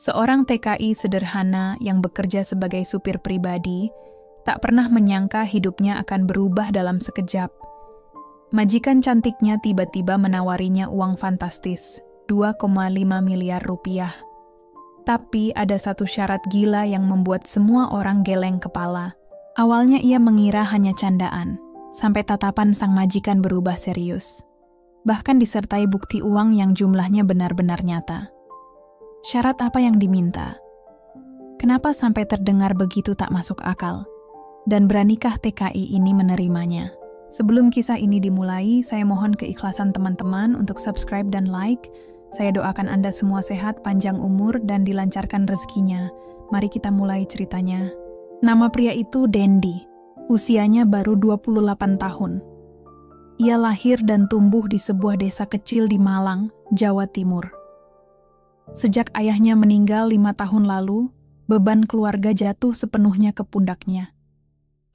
Seorang TKI sederhana yang bekerja sebagai supir pribadi tak pernah menyangka hidupnya akan berubah dalam sekejap. Majikan cantiknya tiba-tiba menawarinya uang fantastis, 2,5 miliar rupiah. Tapi ada satu syarat gila yang membuat semua orang geleng kepala. Awalnya ia mengira hanya candaan, sampai tatapan sang majikan berubah serius. Bahkan disertai bukti uang yang jumlahnya benar-benar nyata. Syarat apa yang diminta? Kenapa sampai terdengar begitu tak masuk akal? Dan beranikah TKI ini menerimanya? Sebelum kisah ini dimulai, saya mohon keikhlasan teman-teman untuk subscribe dan like. Saya doakan Anda semua sehat, panjang umur, dan dilancarkan rezekinya. Mari kita mulai ceritanya. Nama pria itu Dendi. Usianya baru 28 tahun. Ia lahir dan tumbuh di sebuah desa kecil di Malang, Jawa Timur. Sejak ayahnya meninggal 5 tahun lalu, beban keluarga jatuh sepenuhnya ke pundaknya.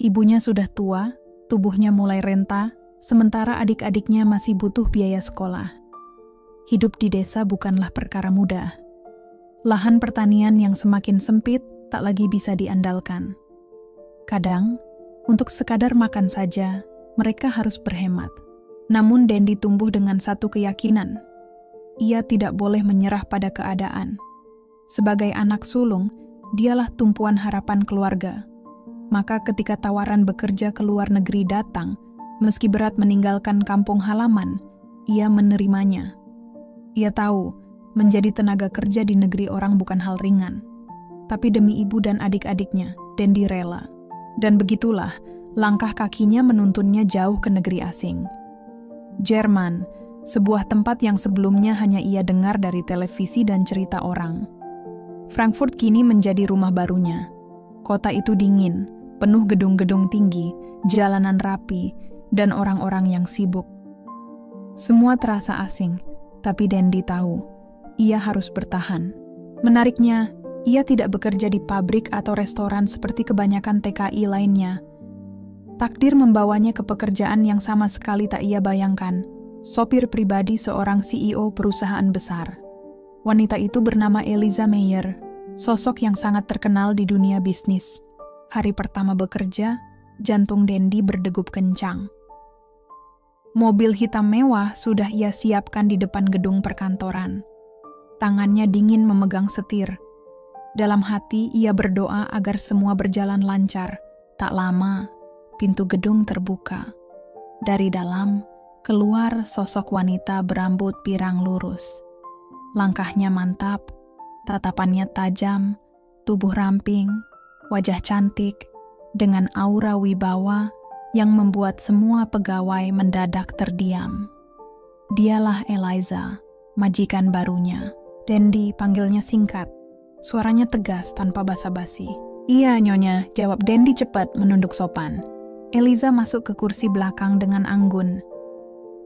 Ibunya sudah tua, tubuhnya mulai renta, sementara adik-adiknya masih butuh biaya sekolah. Hidup di desa bukanlah perkara mudah. Lahan pertanian yang semakin sempit tak lagi bisa diandalkan. Kadang, untuk sekadar makan saja, mereka harus berhemat. Namun Dendi tumbuh dengan satu keyakinan. Ia tidak boleh menyerah pada keadaan. Sebagai anak sulung, dialah tumpuan harapan keluarga. Maka ketika tawaran bekerja ke luar negeri datang, meski berat meninggalkan kampung halaman, ia menerimanya. Ia tahu, menjadi tenaga kerja di negeri orang bukan hal ringan. Tapi demi ibu dan adik-adiknya, Dendi rela. Dan begitulah, langkah kakinya menuntunnya jauh ke negeri asing. Jerman, sebuah tempat yang sebelumnya hanya ia dengar dari televisi dan cerita orang. Frankfurt kini menjadi rumah barunya. Kota itu dingin, penuh gedung-gedung tinggi, jalanan rapi, dan orang-orang yang sibuk. Semua terasa asing, tapi Dendi tahu, ia harus bertahan. Menariknya, ia tidak bekerja di pabrik atau restoran seperti kebanyakan TKI lainnya. Takdir membawanya ke pekerjaan yang sama sekali tak ia bayangkan, sopir pribadi seorang CEO perusahaan besar. Wanita itu bernama Eliza Meyer, sosok yang sangat terkenal di dunia bisnis. Hari pertama bekerja, jantung Dendi berdegup kencang. Mobil hitam mewah sudah ia siapkan di depan gedung perkantoran. Tangannya dingin memegang setir. Dalam hati ia berdoa agar semua berjalan lancar. Tak lama, pintu gedung terbuka. Dari dalam, keluar sosok wanita berambut pirang lurus. Langkahnya mantap, tatapannya tajam, tubuh ramping, wajah cantik, dengan aura wibawa yang membuat semua pegawai mendadak terdiam. Dialah Eliza, majikan barunya. Dendi panggilnya singkat, suaranya tegas tanpa basa-basi. "Iya, Nyonya," jawab Dendi cepat menunduk sopan. Eliza masuk ke kursi belakang dengan anggun.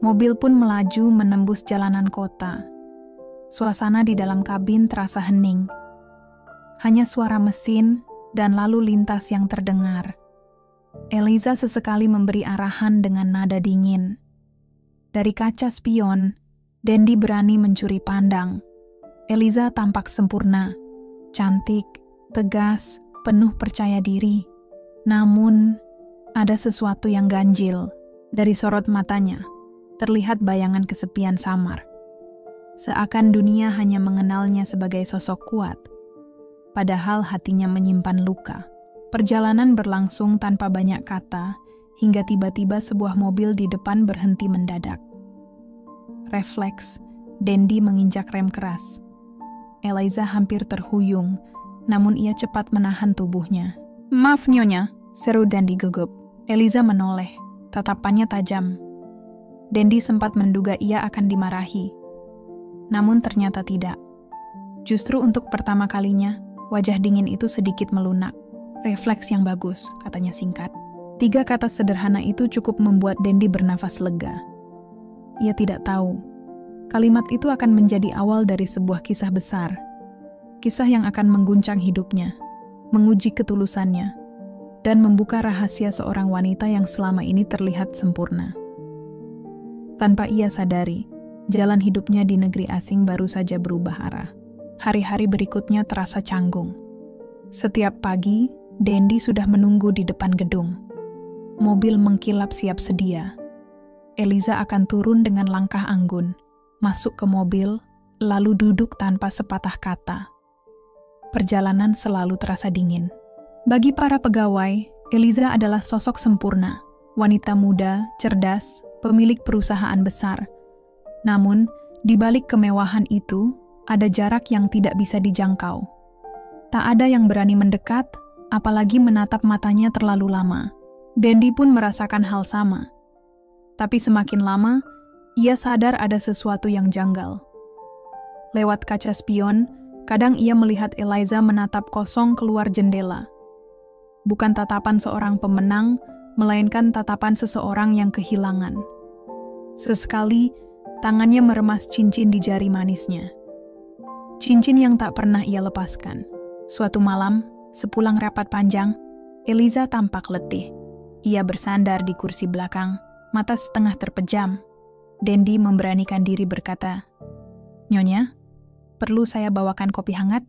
Mobil pun melaju menembus jalanan kota. Suasana di dalam kabin terasa hening. Hanya suara mesin dan lalu lintas yang terdengar. Eliza sesekali memberi arahan dengan nada dingin. Dari kaca spion, Dendi berani mencuri pandang. Eliza tampak sempurna, cantik, tegas, penuh percaya diri. Namun, ada sesuatu yang ganjil. Dari sorot matanya, terlihat bayangan kesepian samar. Seakan dunia hanya mengenalnya sebagai sosok kuat. Padahal hatinya menyimpan luka. Perjalanan berlangsung tanpa banyak kata, hingga tiba-tiba sebuah mobil di depan berhenti mendadak. Refleks, Dendi menginjak rem keras. Eliza hampir terhuyung, namun ia cepat menahan tubuhnya. "Maaf, Nyonya," seru Dendi gugup. Eliza menoleh, tatapannya tajam. Dendi sempat menduga ia akan dimarahi. Namun ternyata tidak. Justru untuk pertama kalinya, wajah dingin itu sedikit melunak. "Refleks yang bagus," katanya singkat. 3 kata sederhana itu cukup membuat Dendi bernafas lega. Ia tidak tahu, kalimat itu akan menjadi awal dari sebuah kisah besar. Kisah yang akan mengguncang hidupnya, menguji ketulusannya, dan membuka rahasia seorang wanita yang selama ini terlihat sempurna. Tanpa ia sadari, jalan hidupnya di negeri asing baru saja berubah arah. hari-hari berikutnya terasa canggung. Setiap pagi, Dendi sudah menunggu di depan gedung. Mobil mengkilap siap sedia. Eliza akan turun dengan langkah anggun, masuk ke mobil, lalu duduk tanpa sepatah kata. Perjalanan selalu terasa dingin. Bagi para pegawai, Eliza adalah sosok sempurna, wanita muda, cerdas, pemilik perusahaan besar. Namun, di balik kemewahan itu, ada jarak yang tidak bisa dijangkau. Tak ada yang berani mendekat, apalagi menatap matanya terlalu lama. Dendi pun merasakan hal sama. Tapi semakin lama, ia sadar ada sesuatu yang janggal. Lewat kaca spion, kadang ia melihat Eliza menatap kosong keluar jendela. Bukan tatapan seorang pemenang, melainkan tatapan seseorang yang kehilangan. Sesekali, tangannya meremas cincin di jari manisnya. Cincin yang tak pernah ia lepaskan. Suatu malam, sepulang rapat panjang, Eliza tampak letih. Ia bersandar di kursi belakang, mata setengah terpejam. Dendi memberanikan diri berkata, "Nyonya, perlu saya bawakan kopi hangat?"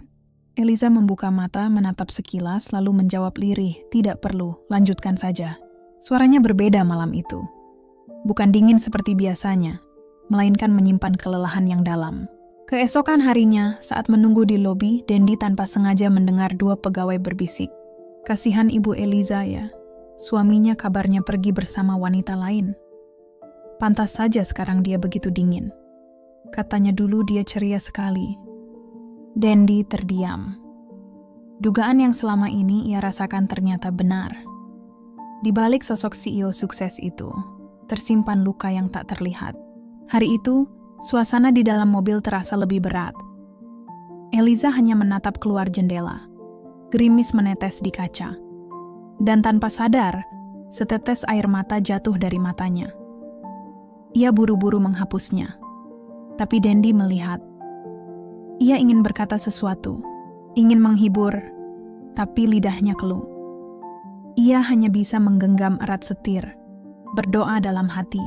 Eliza membuka mata, menatap sekilas, lalu menjawab lirih, "Tidak perlu, lanjutkan saja." Suaranya berbeda malam itu. Bukan dingin seperti biasanya, melainkan menyimpan kelelahan yang dalam. Keesokan harinya, saat menunggu di lobi, Dendi tanpa sengaja mendengar dua pegawai berbisik. Kasihan ibu Eliza ya, suaminya kabarnya pergi bersama wanita lain. Pantas saja sekarang dia begitu dingin. Katanya dulu dia ceria sekali. Dendi terdiam. Dugaan yang selama ini ia rasakan ternyata benar. Di balik sosok CEO sukses itu, tersimpan luka yang tak terlihat. Hari itu, suasana di dalam mobil terasa lebih berat. Eliza hanya menatap keluar jendela. Gerimis menetes di kaca. Dan tanpa sadar, setetes air mata jatuh dari matanya. Ia buru-buru menghapusnya. Tapi Dendi melihat. Ia ingin berkata sesuatu, ingin menghibur, tapi lidahnya keluh. Ia hanya bisa menggenggam erat setir, berdoa dalam hati.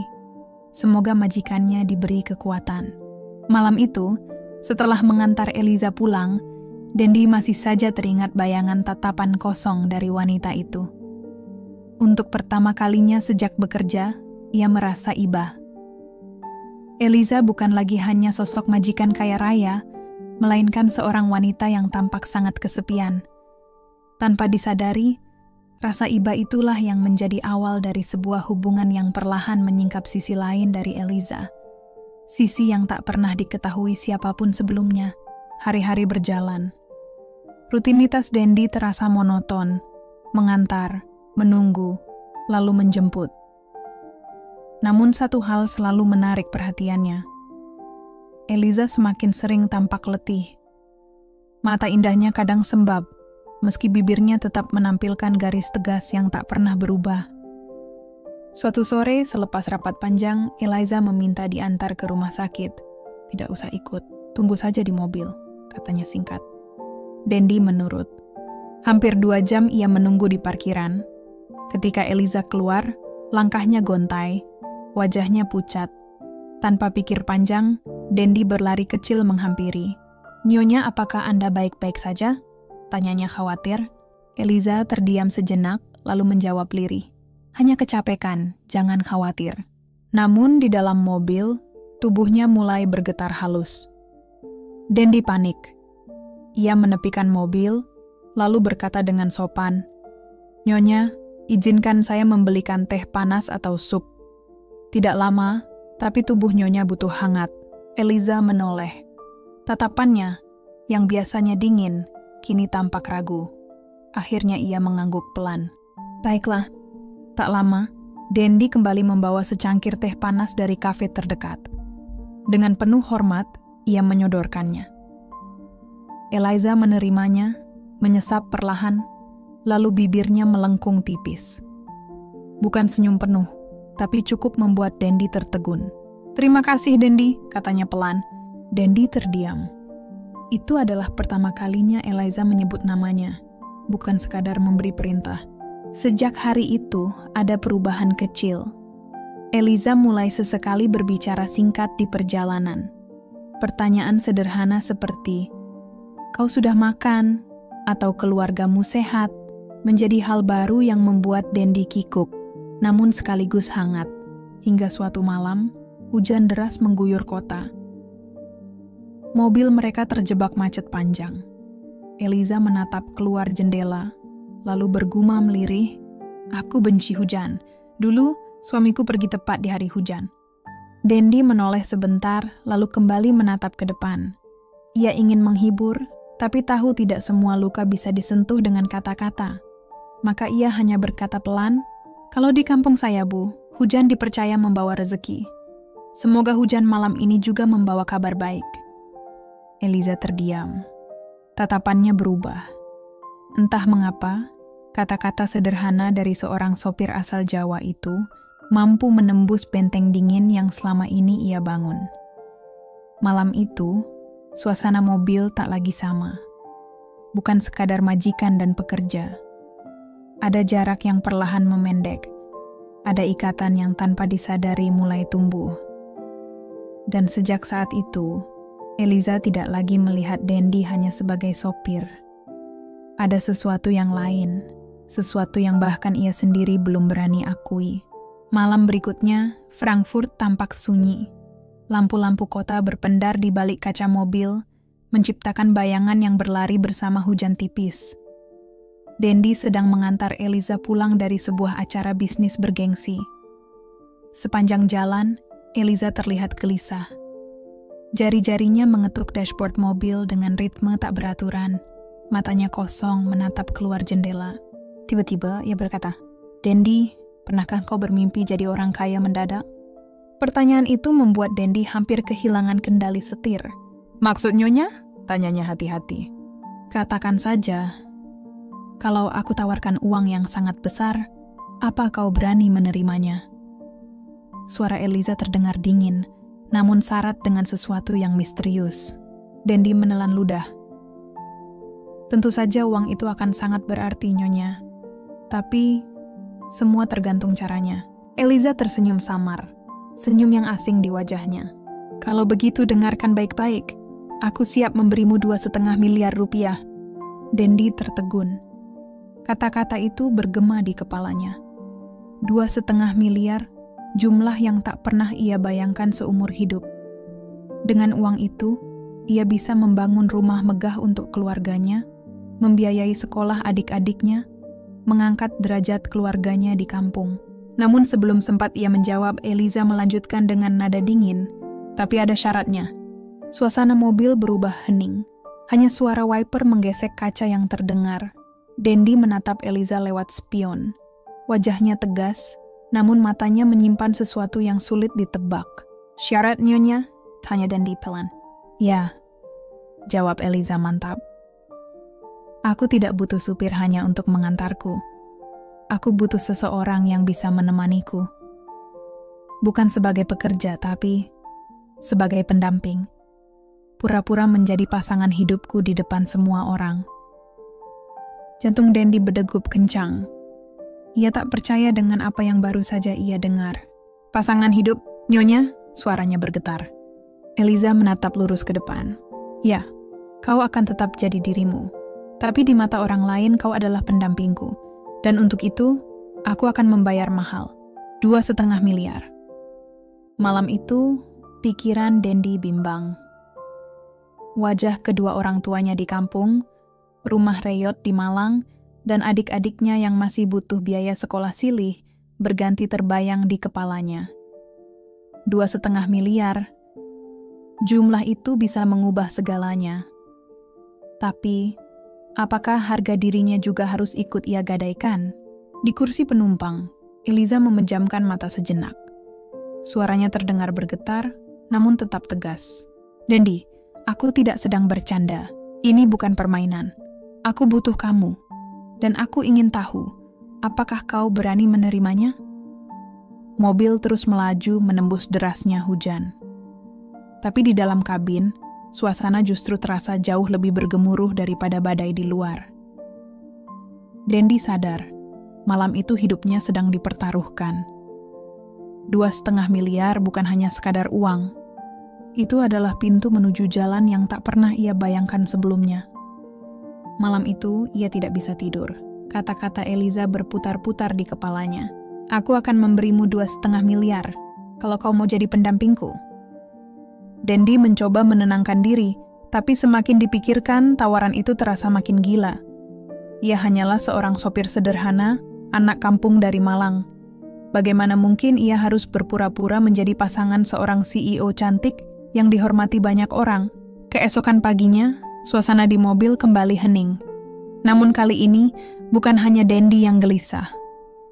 Semoga majikannya diberi kekuatan. Malam itu, setelah mengantar Eliza pulang, Dendi masih saja teringat bayangan tatapan kosong dari wanita itu. Untuk pertama kalinya sejak bekerja, ia merasa iba. Eliza bukan lagi hanya sosok majikan kaya raya, melainkan seorang wanita yang tampak sangat kesepian. Tanpa disadari, rasa iba itulah yang menjadi awal dari sebuah hubungan yang perlahan menyingkap sisi lain dari Eliza. Sisi yang tak pernah diketahui siapapun sebelumnya. Hari-hari berjalan. Rutinitas Dendi terasa monoton, mengantar, menunggu, lalu menjemput. Namun satu hal selalu menarik perhatiannya. Eliza semakin sering tampak letih. Mata indahnya kadang sembab, meski bibirnya tetap menampilkan garis tegas yang tak pernah berubah. Suatu sore, selepas rapat panjang, Eliza meminta diantar ke rumah sakit. "Tidak usah ikut, tunggu saja di mobil," katanya singkat. Dendi menurut. Hampir 2 jam ia menunggu di parkiran. Ketika Eliza keluar, langkahnya gontai, wajahnya pucat. Tanpa pikir panjang, Dendi berlari kecil menghampiri. "Nyonya, apakah Anda baik-baik saja?" tanyanya khawatir. Eliza terdiam sejenak, lalu menjawab lirih. "Hanya kecapekan, jangan khawatir." Namun di dalam mobil, tubuhnya mulai bergetar halus. Dendi panik. Ia menepikan mobil, lalu berkata dengan sopan, "Nyonya, izinkan saya membelikan teh panas atau sup." Tidak lama, tapi tubuh Nyonya butuh hangat. Eliza menoleh. Tatapannya, yang biasanya dingin, kini tampak ragu. Akhirnya ia mengangguk pelan. "Baiklah." Tak lama, Dendi kembali membawa secangkir teh panas dari kafe terdekat. Dengan penuh hormat, ia menyodorkannya. Eliza menerimanya, menyesap perlahan, lalu bibirnya melengkung tipis. Bukan senyum penuh, tapi cukup membuat Dendi tertegun. "Terima kasih, Dendi," katanya pelan. Dendi terdiam. Itu adalah pertama kalinya Eliza menyebut namanya, bukan sekadar memberi perintah. Sejak hari itu, ada perubahan kecil. Eliza mulai sesekali berbicara singkat di perjalanan. Pertanyaan sederhana seperti, kau sudah makan, atau keluargamu sehat, menjadi hal baru yang membuat Dendi kikuk, namun sekaligus hangat. Hingga suatu malam, hujan deras mengguyur kota. Mobil mereka terjebak macet panjang. Eliza menatap keluar jendela, lalu bergumam lirih, "Aku benci hujan. Dulu, suamiku pergi tepat di hari hujan." Dendi menoleh sebentar, lalu kembali menatap ke depan. Ia ingin menghibur, tapi tahu tidak semua luka bisa disentuh dengan kata-kata. Maka ia hanya berkata pelan, "Kalau di kampung saya, Bu, hujan dipercaya membawa rezeki. Semoga hujan malam ini juga membawa kabar baik." Eliza terdiam. Tatapannya berubah. Entah mengapa, kata-kata sederhana dari seorang sopir asal Jawa itu mampu menembus benteng dingin yang selama ini ia bangun. Malam itu, suasana mobil tak lagi sama. Bukan sekadar majikan dan pekerja. Ada jarak yang perlahan memendek. Ada ikatan yang tanpa disadari mulai tumbuh. Dan sejak saat itu, Eliza tidak lagi melihat Dendi hanya sebagai sopir. Ada sesuatu yang lain, sesuatu yang bahkan ia sendiri belum berani akui. Malam berikutnya, Frankfurt tampak sunyi. Lampu-lampu kota berpendar di balik kaca mobil, menciptakan bayangan yang berlari bersama hujan tipis. Dendi sedang mengantar Eliza pulang dari sebuah acara bisnis bergengsi. Sepanjang jalan, Eliza terlihat gelisah. Jari-jarinya mengetuk dashboard mobil dengan ritme tak beraturan. Matanya kosong menatap keluar jendela. Tiba-tiba ia berkata, "Dendi, pernahkah kau bermimpi jadi orang kaya mendadak?" Pertanyaan itu membuat Dendi hampir kehilangan kendali setir. "Maksud nyonya?" tanyanya hati-hati. "Katakan saja, kalau aku tawarkan uang yang sangat besar, apa kau berani menerimanya?" Suara Eliza terdengar dingin, namun syarat dengan sesuatu yang misterius. Dendi menelan ludah. "Tentu saja uang itu akan sangat berarti, nyonya. Tapi, semua tergantung caranya." Eliza tersenyum samar, senyum yang asing di wajahnya. "Kalau begitu dengarkan baik-baik. Aku siap memberimu 2,5 miliar rupiah." Dendi tertegun. Kata-kata itu bergema di kepalanya. 2,5 miliar, jumlah yang tak pernah ia bayangkan seumur hidup. Dengan uang itu, ia bisa membangun rumah megah untuk keluarganya, membiayai sekolah adik-adiknya, mengangkat derajat keluarganya di kampung. Namun sebelum sempat ia menjawab, Eliza melanjutkan dengan nada dingin, "Tapi ada syaratnya." Suasana mobil berubah hening. Hanya suara wiper menggesek kaca yang terdengar. Dendi menatap Eliza lewat spion. Wajahnya tegas, namun matanya menyimpan sesuatu yang sulit ditebak. "Syarat, nyonya?" tanya Dendi pelan. "Ya," jawab Eliza mantap. "Aku tidak butuh supir hanya untuk mengantarku. Aku butuh seseorang yang bisa menemaniku. Bukan sebagai pekerja, tapi sebagai pendamping. Pura-pura menjadi pasangan hidupku di depan semua orang." Jantung Dendi berdegup kencang. Ia tak percaya dengan apa yang baru saja ia dengar. "Pasangan hidup, nyonya?" suaranya bergetar. Eliza menatap lurus ke depan. "Ya, kau akan tetap jadi dirimu. Tapi di mata orang lain kau adalah pendampingku. Dan untuk itu, aku akan membayar mahal. 2,5 miliar. Malam itu, pikiran Dendi bimbang. Wajah kedua orang tuanya di kampung, rumah reyot di Malang, dan adik-adiknya yang masih butuh biaya sekolah silih berganti terbayang di kepalanya. 2,5 miliar. Jumlah itu bisa mengubah segalanya. Tapi, apakah harga dirinya juga harus ikut ia gadaikan? Di kursi penumpang, Eliza memejamkan mata sejenak. Suaranya terdengar bergetar, namun tetap tegas. "Dendi, aku tidak sedang bercanda. Ini bukan permainan. Aku butuh kamu. Dan aku ingin tahu, apakah kau berani menerimanya?" Mobil terus melaju menembus derasnya hujan. Tapi di dalam kabin, suasana justru terasa jauh lebih bergemuruh daripada badai di luar. Dendi sadar, malam itu hidupnya sedang dipertaruhkan. 2,5 miliar bukan hanya sekadar uang. Itu adalah pintu menuju jalan yang tak pernah ia bayangkan sebelumnya. Malam itu, ia tidak bisa tidur. Kata-kata Eliza berputar-putar di kepalanya. Aku akan memberimu 2,5 miliar kalau kau mau jadi pendampingku. Dendi mencoba menenangkan diri, tapi semakin dipikirkan, tawaran itu terasa makin gila. Ia hanyalah seorang sopir sederhana, anak kampung dari Malang. Bagaimana mungkin ia harus berpura-pura menjadi pasangan seorang CEO cantik yang dihormati banyak orang? Keesokan paginya, suasana di mobil kembali hening. Namun kali ini, bukan hanya Dendi yang gelisah.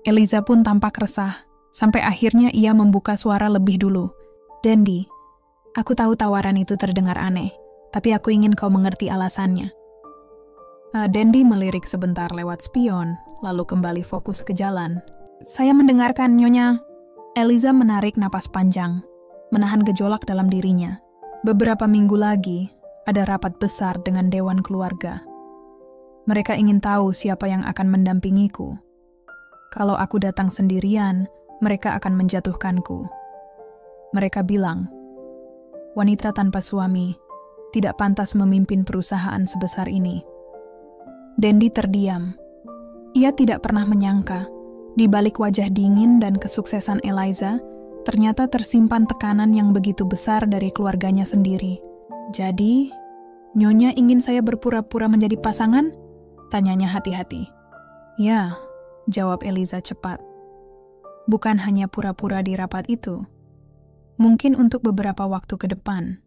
Eliza pun tampak resah, sampai akhirnya ia membuka suara lebih dulu. Dendi, aku tahu tawaran itu terdengar aneh, tapi aku ingin kau mengerti alasannya. Dendi melirik sebentar lewat spion, lalu kembali fokus ke jalan. Saya mendengarkan, Nyonya. Eliza menarik napas panjang, menahan gejolak dalam dirinya. Beberapa minggu lagi, ada rapat besar dengan Dewan Keluarga. Mereka ingin tahu siapa yang akan mendampingiku. Kalau aku datang sendirian, mereka akan menjatuhkanku. Mereka bilang, wanita tanpa suami tidak pantas memimpin perusahaan sebesar ini. Dendi terdiam. Ia tidak pernah menyangka, di balik wajah dingin dan kesuksesan Eliza, ternyata tersimpan tekanan yang begitu besar dari keluarganya sendiri. Jadi, Nyonya ingin saya berpura-pura menjadi pasangan? Tanyanya hati-hati. Ya, jawab Eliza cepat. Bukan hanya pura-pura di rapat itu. Mungkin untuk beberapa waktu ke depan.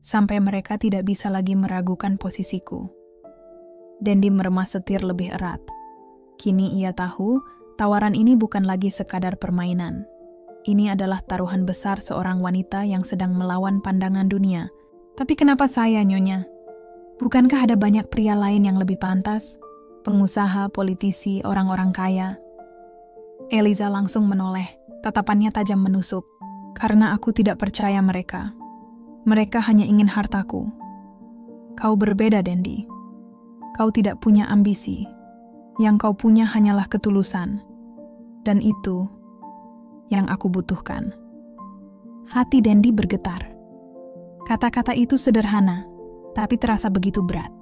Sampai mereka tidak bisa lagi meragukan posisiku. Dendi meremas setir lebih erat. Kini ia tahu, tawaran ini bukan lagi sekadar permainan. Ini adalah taruhan besar seorang wanita yang sedang melawan pandangan dunia. Tapi kenapa saya, Nyonya? Bukankah ada banyak pria lain yang lebih pantas? Pengusaha, politisi, orang-orang kaya. Eliza langsung menoleh, tatapannya tajam menusuk. Karena aku tidak percaya mereka. Mereka hanya ingin hartaku. Kau berbeda, Dendi. Kau tidak punya ambisi. Yang kau punya hanyalah ketulusan. Dan itu yang aku butuhkan. Hati Dendi bergetar. Kata-kata itu sederhana, tapi terasa begitu berat.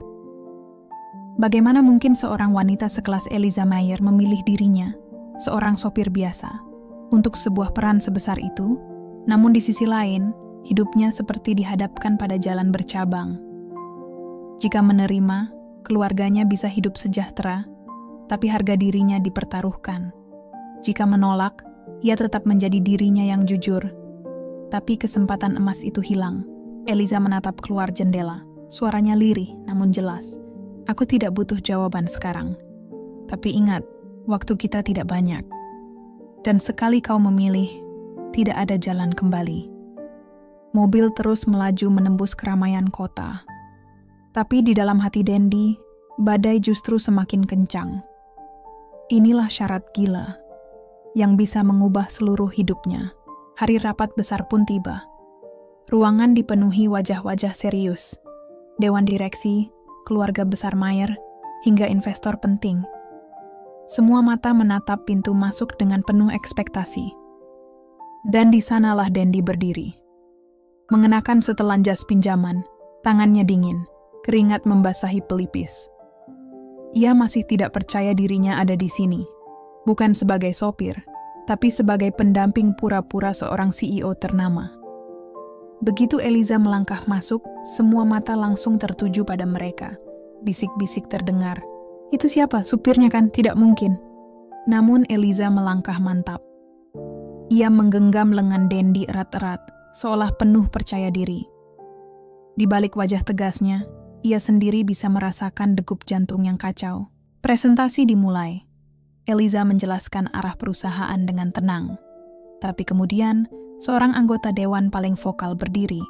Bagaimana mungkin seorang wanita sekelas Eliza Mayer memilih dirinya, seorang sopir biasa, untuk sebuah peran sebesar itu, namun di sisi lain, hidupnya seperti dihadapkan pada jalan bercabang. Jika menerima, keluarganya bisa hidup sejahtera, tapi harga dirinya dipertaruhkan. Jika menolak, ia tetap menjadi dirinya yang jujur, tapi kesempatan emas itu hilang. Eliza menatap keluar jendela, suaranya lirih namun jelas. Aku tidak butuh jawaban sekarang. Tapi ingat, waktu kita tidak banyak. Dan sekali kau memilih, tidak ada jalan kembali. Mobil terus melaju menembus keramaian kota. Tapi di dalam hati Dendi, badai justru semakin kencang. Inilah syarat gila yang bisa mengubah seluruh hidupnya. Hari rapat besar pun tiba. Ruangan dipenuhi wajah-wajah serius. Dewan direksi, keluarga besar Mayer, hingga investor penting. Semua mata menatap pintu masuk dengan penuh ekspektasi. Dan di sanalah Dendi berdiri. Mengenakan setelan jas pinjaman, tangannya dingin, keringat membasahi pelipis. Ia masih tidak percaya dirinya ada di sini. Bukan sebagai sopir, tapi sebagai pendamping pura-pura seorang CEO ternama. Begitu Eliza melangkah masuk, semua mata langsung tertuju pada mereka. Bisik-bisik terdengar. Itu siapa? Supirnya kan? Tidak mungkin. Namun Eliza melangkah mantap. Ia menggenggam lengan Dendi erat-erat, seolah penuh percaya diri. Di balik wajah tegasnya, ia sendiri bisa merasakan degup jantung yang kacau. Presentasi dimulai. Eliza menjelaskan arah perusahaan dengan tenang. Tapi kemudian, seorang anggota dewan paling vokal berdiri.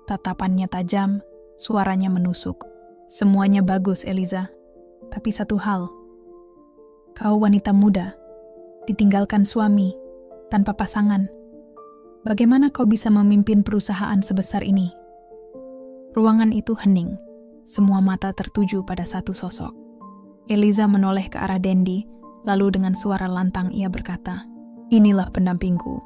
Tatapannya tajam, suaranya menusuk. Semuanya bagus, Eliza. Tapi satu hal. Kau wanita muda, ditinggalkan suami, tanpa pasangan. Bagaimana kau bisa memimpin perusahaan sebesar ini? Ruangan itu hening. Semua mata tertuju pada satu sosok. Eliza menoleh ke arah Dendi, lalu dengan suara lantang ia berkata, "Inilah pendampingku.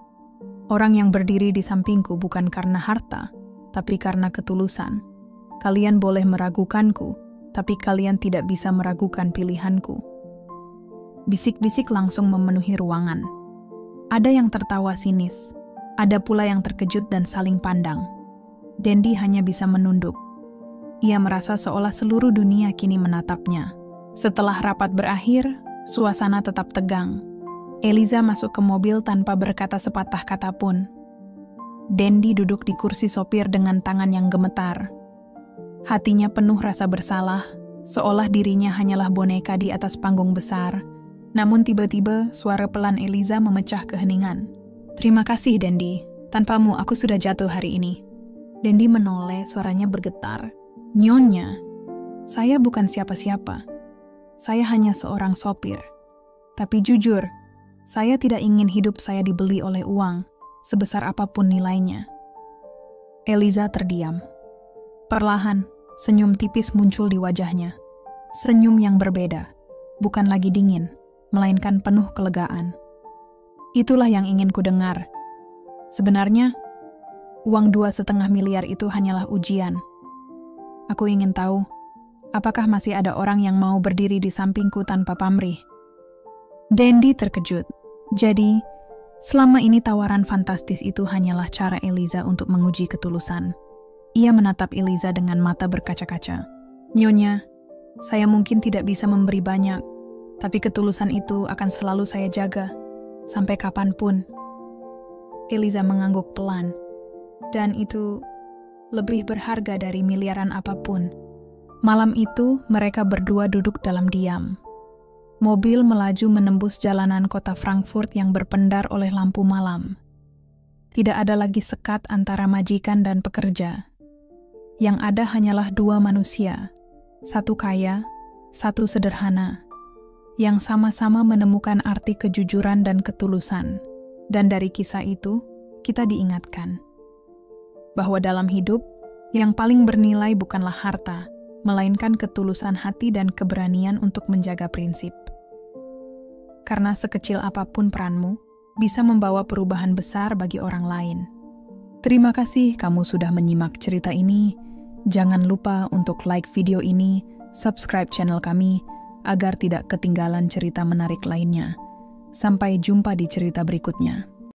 Orang yang berdiri di sampingku bukan karena harta, tapi karena ketulusan. Kalian boleh meragukanku, tapi kalian tidak bisa meragukan pilihanku." Bisik-bisik langsung memenuhi ruangan. Ada yang tertawa sinis, ada pula yang terkejut dan saling pandang. Dendi hanya bisa menunduk. Ia merasa seolah seluruh dunia kini menatapnya. Setelah rapat berakhir, suasana tetap tegang. Eliza masuk ke mobil tanpa berkata sepatah kata pun. Dendi duduk di kursi sopir dengan tangan yang gemetar. Hatinya penuh rasa bersalah, seolah dirinya hanyalah boneka di atas panggung besar. Namun tiba-tiba suara pelan Eliza memecah keheningan. "Terima kasih, Dendi. Tanpamu aku sudah jatuh hari ini." Dendi menoleh, suaranya bergetar. "Nyonya, saya bukan siapa-siapa. Saya hanya seorang sopir. Tapi jujur, saya tidak ingin hidup saya dibeli oleh uang, sebesar apapun nilainya." Eliza terdiam. Perlahan, senyum tipis muncul di wajahnya. Senyum yang berbeda, bukan lagi dingin, melainkan penuh kelegaan. "Itulah yang ingin ku dengar. Sebenarnya, uang 2,5 miliar itu hanyalah ujian. Aku ingin tahu, apakah masih ada orang yang mau berdiri di sampingku tanpa pamrih?" Dendi terkejut. Jadi, selama ini tawaran fantastis itu hanyalah cara Eliza untuk menguji ketulusan. Ia menatap Eliza dengan mata berkaca-kaca. "Nyonya, saya mungkin tidak bisa memberi banyak, tapi ketulusan itu akan selalu saya jaga, sampai kapanpun." Eliza mengangguk pelan, dan itu lebih berharga dari miliaran apapun. Malam itu, mereka berdua duduk dalam diam. Mobil melaju menembus jalanan kota Frankfurt yang berpendar oleh lampu malam. Tidak ada lagi sekat antara majikan dan pekerja. Yang ada hanyalah dua manusia, satu kaya, satu sederhana, yang sama-sama menemukan arti kejujuran dan ketulusan. Dan dari kisah itu, kita diingatkan bahwa dalam hidup, yang paling bernilai bukanlah harta, melainkan ketulusan hati dan keberanian untuk menjaga prinsip. Karena sekecil apapun peranmu, bisa membawa perubahan besar bagi orang lain. Terima kasih kamu sudah menyimak cerita ini. Jangan lupa untuk like video ini, subscribe channel kami, agar tidak ketinggalan cerita menarik lainnya. Sampai jumpa di cerita berikutnya.